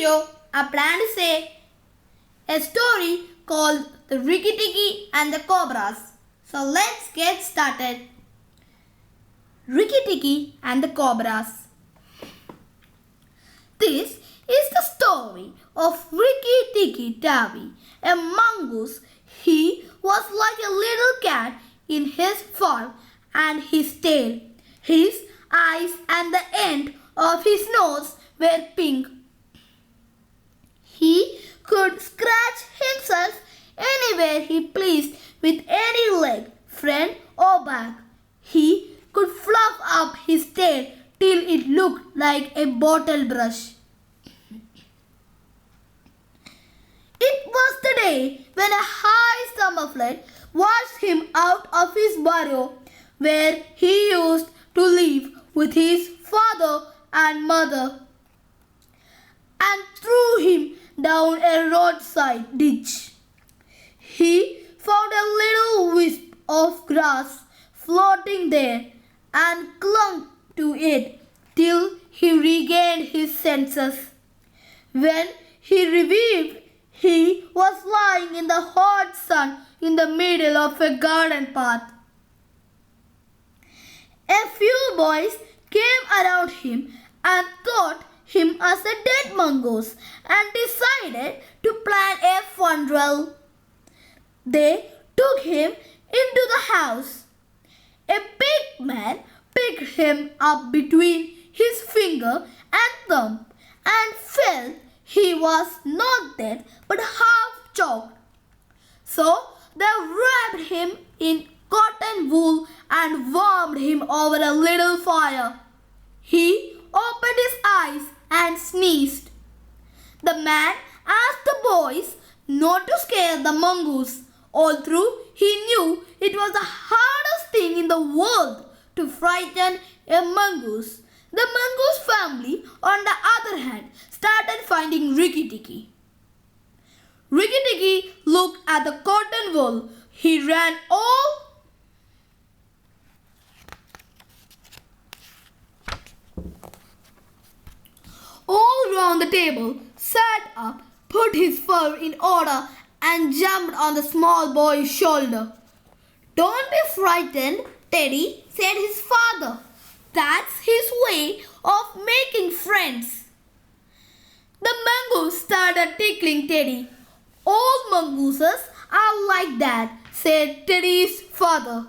video, I plan to say a story called the Rikki, Tikki and the Cobras. So let's get started. Rikki, Tikki and the Cobras. This is the story of Rikki Tikki Tavi, a mongoose. He was like a little cat in his fur and his tail. His eyes and the end of his nose were pink. He could scratch himself anywhere he pleased with any leg, front or back. He could fluff up his tail till it looked like a bottle brush. It was the day when a high summer flood washed him out of his burrow where he used to live with his father and mother and threw him down a roadside ditch. He found a little wisp of grass floating there and clung to it till he regained his senses. When he revived, he was lying in the hot sun in the middle of a garden path. A few boys came around him and thought him as a dead mongoose and decided to plan a funeral. They took him into the house. A big man picked him up between his finger and thumb and felt he was not dead but half choked. So they wrapped him in cotton wool and warmed him over a little fire. He opened his eyes and sneezed. The man asked the boys not to scare the mongoose, although he knew it was the hardest thing in the world to frighten a mongoose. The mongoose family, on the other hand, started finding Rikki Tikki. Rikki Tikki looked at the cotton wool. He ran all round the table, sat up, put his fur in order and jumped on the small boy's shoulder. "Don't be frightened, Teddy," said his father. "That's his way of making friends." The mongoose started tickling Teddy. "All mongooses are like that," said Teddy's father.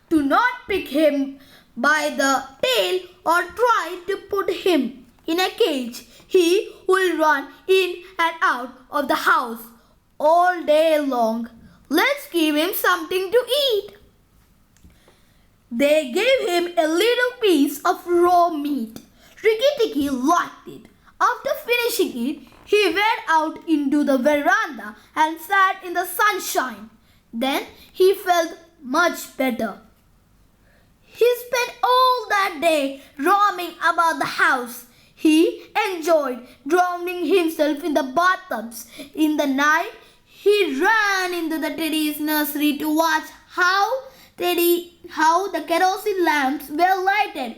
"Do not pick him by the tail or try to put him in a cage. He will run in and out of the house all day long. Let's give him something to eat." They gave him a little piece of raw meat. Rikki Tikki liked it. After finishing it, he went out into the veranda and sat in the sunshine. Then he felt much better. He spent all that day roaming about the house. He enjoyed drowning himself in the bathtubs. In the night, he ran into the Teddy's nursery to watch how the kerosene lamps were lighted.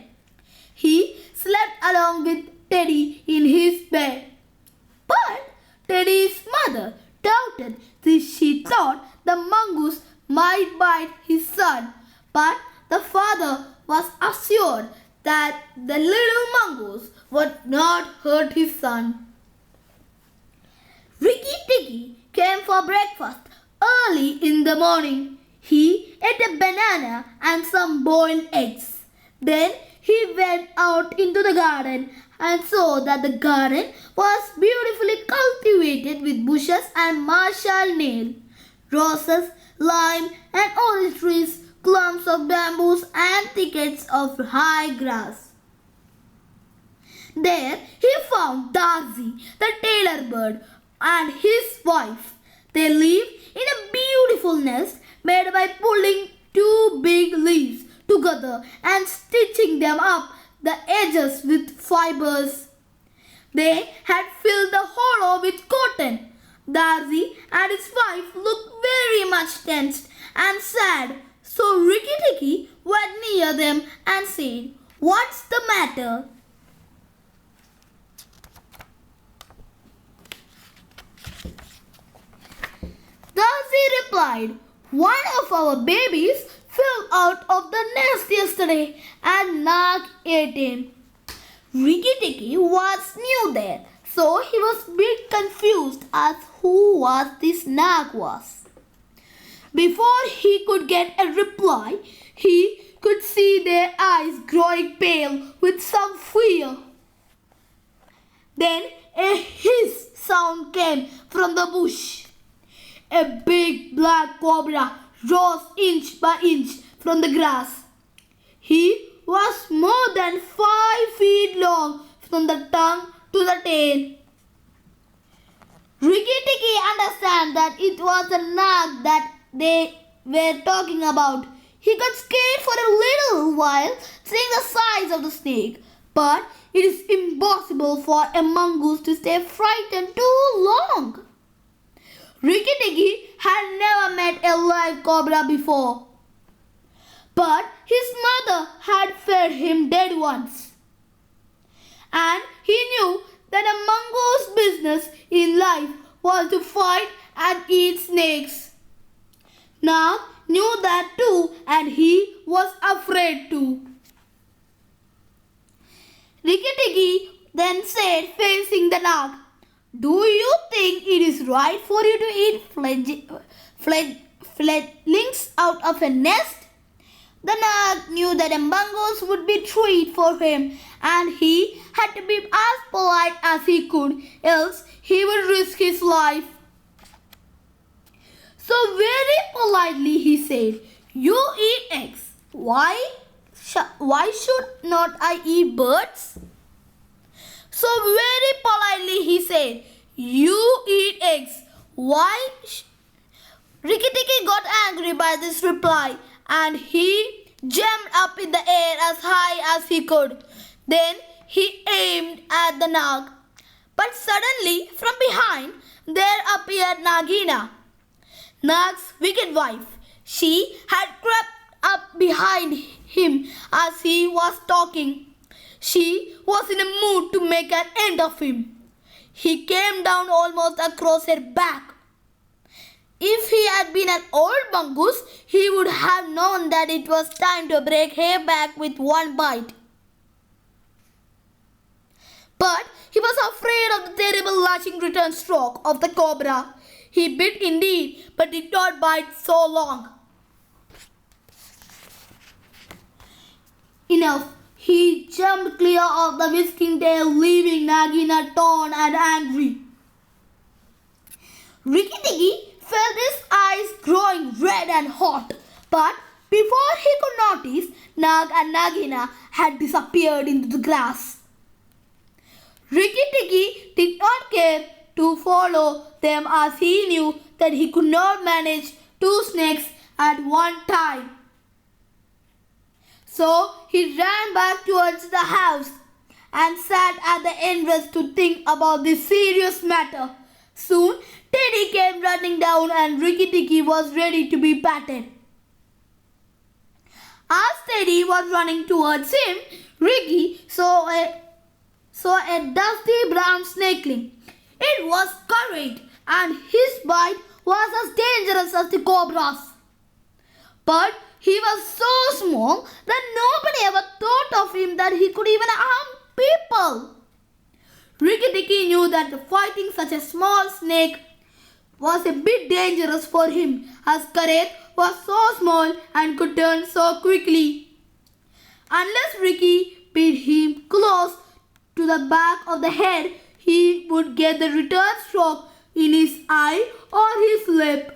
He slept along with Teddy in his bed. But Teddy's mother doubted this. She thought the mongoose might bite his son. But the father was assured that the little mongoose would not hurt his son. Rikki Tikki came for breakfast early in the morning. He ate a banana and some boiled eggs. Then he went out into the garden and saw that the garden was beautifully cultivated with bushes and marshal nail, roses, lime and orange trees, clumps of bamboos and thickets of high grass. There he found Darzi, the tailor bird, and his wife. They lived in a beautiful nest made by pulling two big leaves together and stitching them up the edges with fibers. They had filled the hollow with cotton. Darzi and his wife looked very much tensed and sad. So Rikki Tikki went near them and said, "What's the matter?" Thus he replied, "One of our babies fell out of the nest yesterday and Nag ate him." Rikki Tikki was new there, so he was a bit confused as who was this Nag was. Before he could get a reply, he could see their eyes growing pale with some fear. Then a hiss sound came from the bush. A big black cobra rose inch by inch from the grass. He was more than 5 feet long from the tongue to the tail. Rikki Tikki understood that it was the Nag that they were talking about. He got scared for a little while, seeing the size of the snake. But it is impossible for a mongoose to stay frightened too long. Rikki Tikki had never met a live cobra before. But his mother had fed him dead once. And he knew that a mongoose's business in life was to fight and eat snakes. Nag knew that too, and he was afraid too. Rikki Tikki then said, facing the Nag, "Do you think it is right for you to eat fledglings out of a nest?" The Nag knew that a mongoose would be treat for him, and he had to be as polite as he could, else he would risk his life. So very politely he said, "You eat eggs. Why should not I eat birds?" So very politely he said, "You eat eggs. Why?" Rikki Tikki got angry by this reply, and he jumped up in the air as high as he could. Then he aimed at the Nag. But suddenly, from behind, there appeared Nagina, Nag's wicked wife. She had crept up behind him as he was talking. She was in a mood to make an end of him. He came down almost across her back. If he had been an old mongoose, he would have known that it was time to break her back with one bite. But he was afraid of the terrible lashing return stroke of the cobra. He bit indeed, but did not bite so long. Enough. He jumped clear of the whisking tail, leaving Nagina torn and angry. Rikki Tikki felt his eyes growing red and hot, but before he could notice, Nag and Nagina had disappeared into the grass. Rikki Tikki did not care to follow them, as he knew that he could not manage 2 snakes at one time. So he ran back towards the house and sat at the entrance to think about this serious matter. Soon Teddy came running down, and Rikki Tikki was ready to be patted. As Teddy was running towards him, Rikki saw a dusty brown snakeling. It was curried, and his bite was as dangerous as the cobra's. But he was so small that nobody ever thought of him that he could even harm people. Rikki Tikki knew that fighting such a small snake was a bit dangerous for him, as Karet was so small and could turn so quickly. Unless Rikki beat him close to the back of the head, he would get the return stroke in his eye or his lip.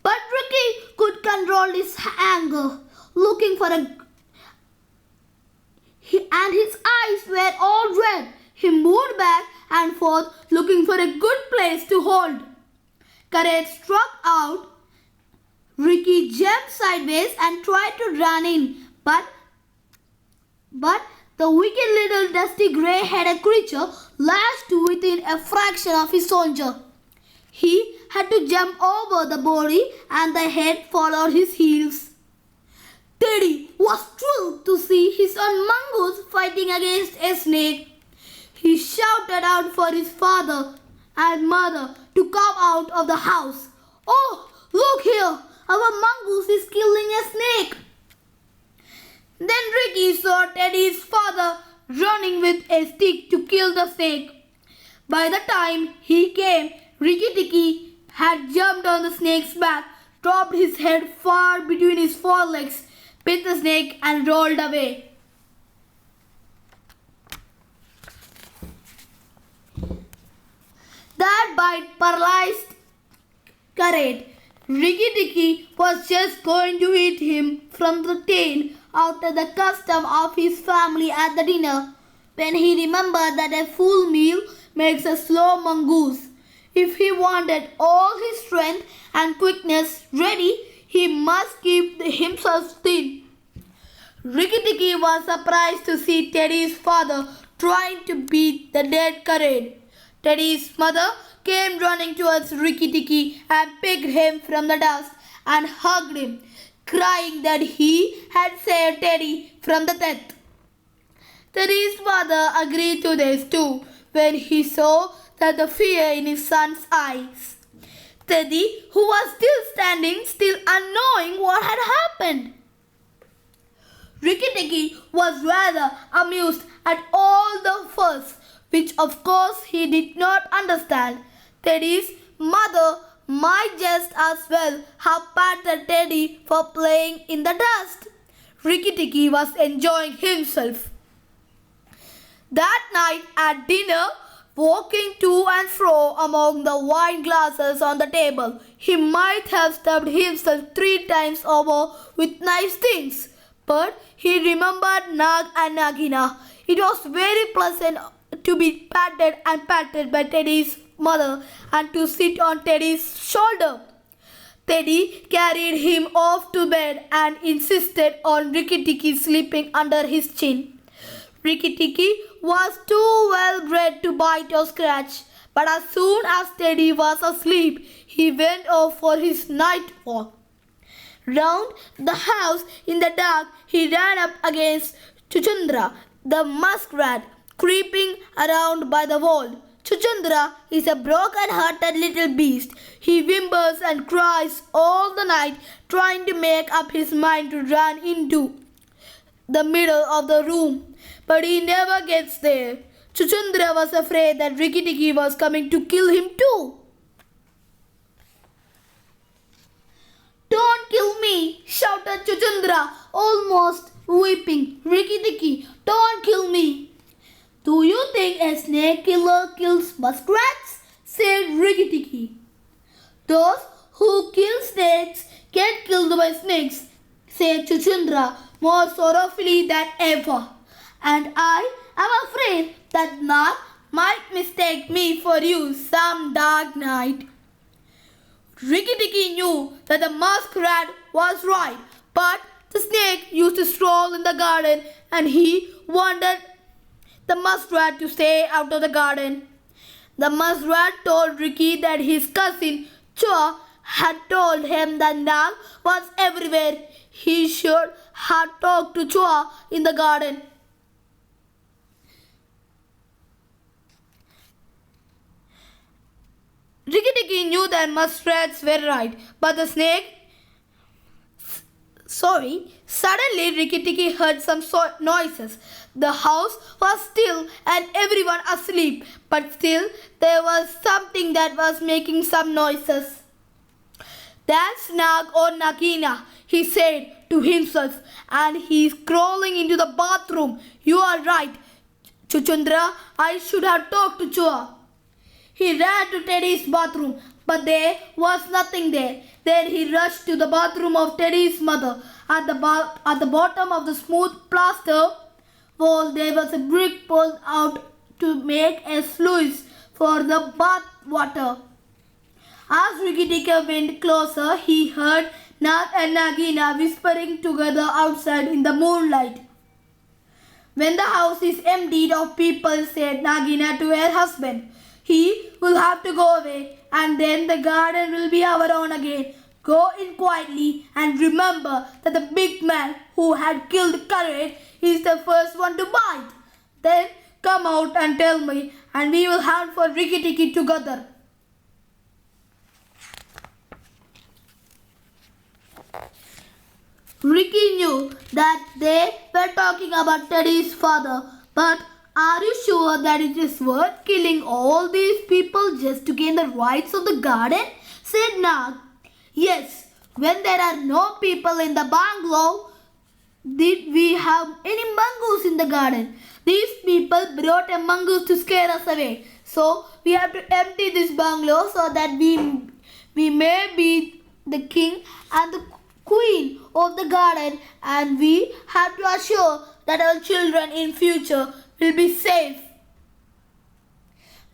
But Rikki could control his anger, looking for and his eyes were all red. He moved back and forth, looking for a good place to hold. Karet struck out. Rikki jumped sideways and tried to run in, but the wicked little dusty grey-headed creature lashed within a fraction of his soldier. He had to jump over the body, and the head followed his heels. Teddy was thrilled to see his own mongoose fighting against a snake. He shouted out for his father and mother to come out of the house. "Oh, look here! Our mongoose is killing a snake!" Then Rikki saw Teddy's father running with a stick to kill the snake. By the time he came, Rikki had jumped on the snake's back, dropped his head far between his forelegs, bit the snake and rolled away. That bite paralyzed Carrot. Rikki was just going to eat him from the tail after the custom of his family at the dinner, when he remembered that a full meal makes a slow mongoose. If he wanted all his strength and quickness ready, he must keep himself thin. Rikki was surprised to see Teddy's father trying to beat the dead carrot. Teddy's mother came running towards Rikki and picked him from the dust and hugged him, crying that he had saved Teddy from the death. Teddy's father agreed to this too when he saw the fear in his son's eyes. Teddy, who was still standing, still unknowing what had happened. Rikki was rather amused at all the fuss, which of course he did not understand. Teddy's mother might just as well have patted Teddy for playing in the dust. Rikki was enjoying himself. That night at dinner, walking to and fro among the wine glasses on the table, he might have stabbed himself 3 times over with nice things. But he remembered Nag and Nagina. It was very pleasant to be patted by Teddy's mother and to sit on Teddy's shoulder. Teddy carried him off to bed and insisted on Rikki sleeping under his chin. Rikki was too well bred to bite or scratch, but as soon as Teddy was asleep, he went off for his night walk. Round the house in the dark, he ran up against Chuchundra, the muskrat, creeping around by the wall. Chuchundra is a broken-hearted little beast. He whimpers and cries all the night, trying to make up his mind to run into the middle of the room, but he never gets there. Chuchundra was afraid that Rikki was coming to kill him too. "Don't kill me!" shouted Chuchundra, almost weeping. "Rikki, don't kill me!" "Do you think a snake killer kills muskrats?" said Rikki. "Those who kill snakes get killed by snakes," said Chuchundra, more sorrowfully than ever. "And I am afraid that Nag might mistake me for you some dark night." Rikki knew that the muskrat was right, but the snake used to stroll in the garden and he wanted the muskrat to stay out of the garden. The muskrat told Rikki that his cousin Chua had told him that Nag was everywhere. He should have talked to Chua in the garden. Rikki knew that muskrats were right, but the snake... Suddenly Rikki heard some noises. The house was still and everyone asleep, but still there was something that was making some noises. "That's Nag or Nagina," he said to himself, "and he's crawling into the bathroom. You are right, Chuchundra. I should have talked to Chua." He ran to Teddy's bathroom, but there was nothing there. Then he rushed to the bathroom of Teddy's mother. At the bottom of the smooth plaster wall, there was a brick pulled out to make a sluice for the bath water. As Rikki went closer, he heard Nag and Nagina whispering together outside in the moonlight. "When the house is emptied of people," said Nagina to her husband, "he will have to go away, and then the garden will be our own again. Go in quietly and remember that the big man who had killed Carrot is the first one to bite. Then come out and tell me, and we will hunt for Rikki together." Rikki knew that they were talking about Teddy's father, but are you sure that it is worth killing all these people just to gain the rights of the garden? Said Nag. Yes, when there are no people in the bungalow, did we have any mongoose in the garden? These people brought a mongoose to scare us away. So we have to empty this bungalow so that we may be the king and the queen of the garden, and we have to assure that our children in future will be safe.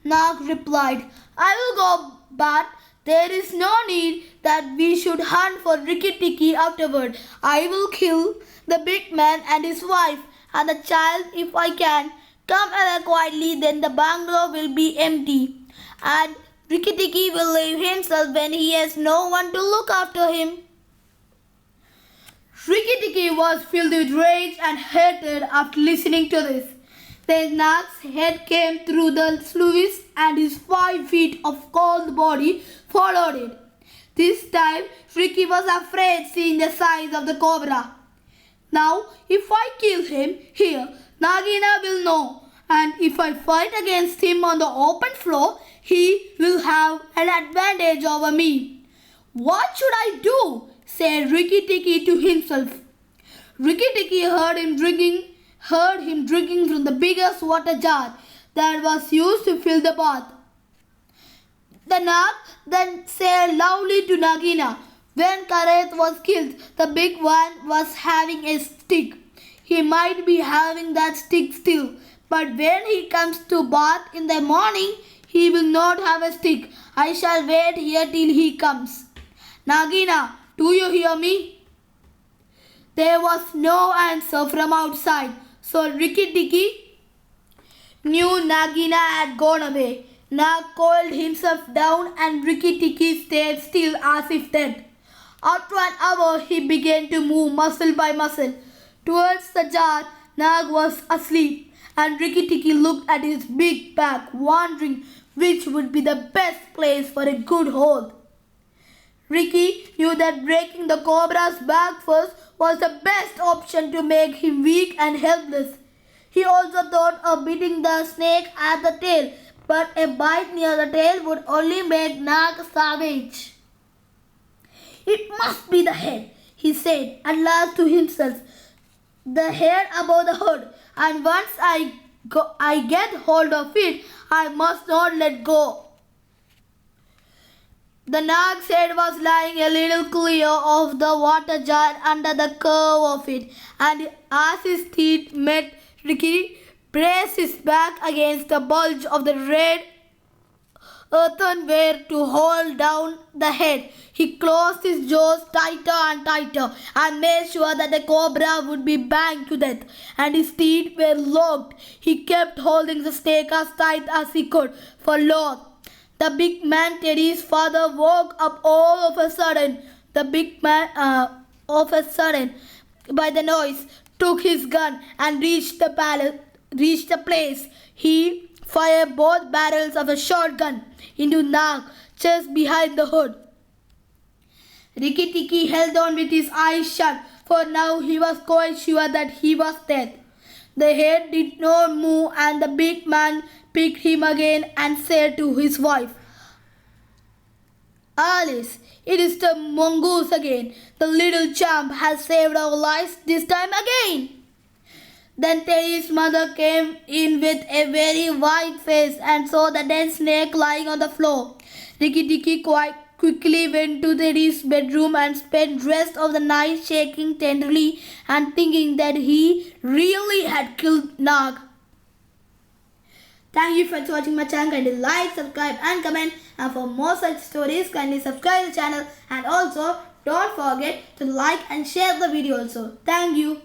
Nag replied, I will go, but there is no need that we should hunt for Rikki Tikki afterward. I will kill the big man and his wife and the child if I can. Come away quietly, then the bungalow will be empty, and Rikki Tikki will leave himself when he has no one to look after him. Rikki Tikki was filled with rage and hatred after listening to this. Then Nag's head came through the sluice and his 5 feet of cold body followed it. This time, Rikki was afraid seeing the size of the cobra. Now, if I kill him here, Nagina will know, and if I fight against him on the open floor, he will have an advantage over me. What should I do? Said Rikki Tikki to himself. Rikki Tikki heard him drinking from the biggest water jar that was used to fill the bath. The Nag then said loudly to Nagina. When Kareth was killed, the big one was having a stick. He might be having that stick still, but when he comes to bath in the morning, he will not have a stick. I shall wait here till he comes. Nagina, do you hear me? There was no answer from outside, so Rikki Tikki knew Nagina had gone away. Nag coiled himself down and Rikki Tikki stayed still as if dead. After an hour, he began to move muscle by muscle. Towards the jar, Nag was asleep, and Rikki Tikki looked at his big back, wondering which would be the best place for a good hold. Rikki knew that breaking the cobra's back first was the best option to make him weak and helpless. He also thought of beating the snake at the tail, but a bite near the tail would only make Nag savage. It must be the head, he said at last to himself. The hair above the hood, and once I get hold of it, I must not let go. The Nag's head was lying a little clear of the water jar under the curve of it, and as his teeth met, Rikki braced his back against the bulge of the red earthenware to hold down the head. He closed his jaws tighter and tighter and made sure that the cobra would be banged to death, and his teeth were locked. He kept holding the snake as tight as he could for long. The big man, Teddy's father, woke up all of a sudden. The big man, by the noise, took his gun and reached the place. He fired both barrels of a shotgun into Nag just behind the hood. Rikki Tikki held on with his eyes shut, for now he was quite sure that he was dead. The head did not move, and the big man picked him again and said to his wife, Alice, it is the mongoose again. The little chump has saved our lives this time again. Then Teddy's mother came in with a very white face and saw the dead snake lying on the floor. Rikki Tikki quite quickly went to Teddy's bedroom and spent the rest of the night shaking tenderly and thinking that he really had killed Nag. Thank you for watching my channel. Kindly like, subscribe and comment. And for more such stories, kindly subscribe the channel. And also, don't forget to like and share the video also. Thank you.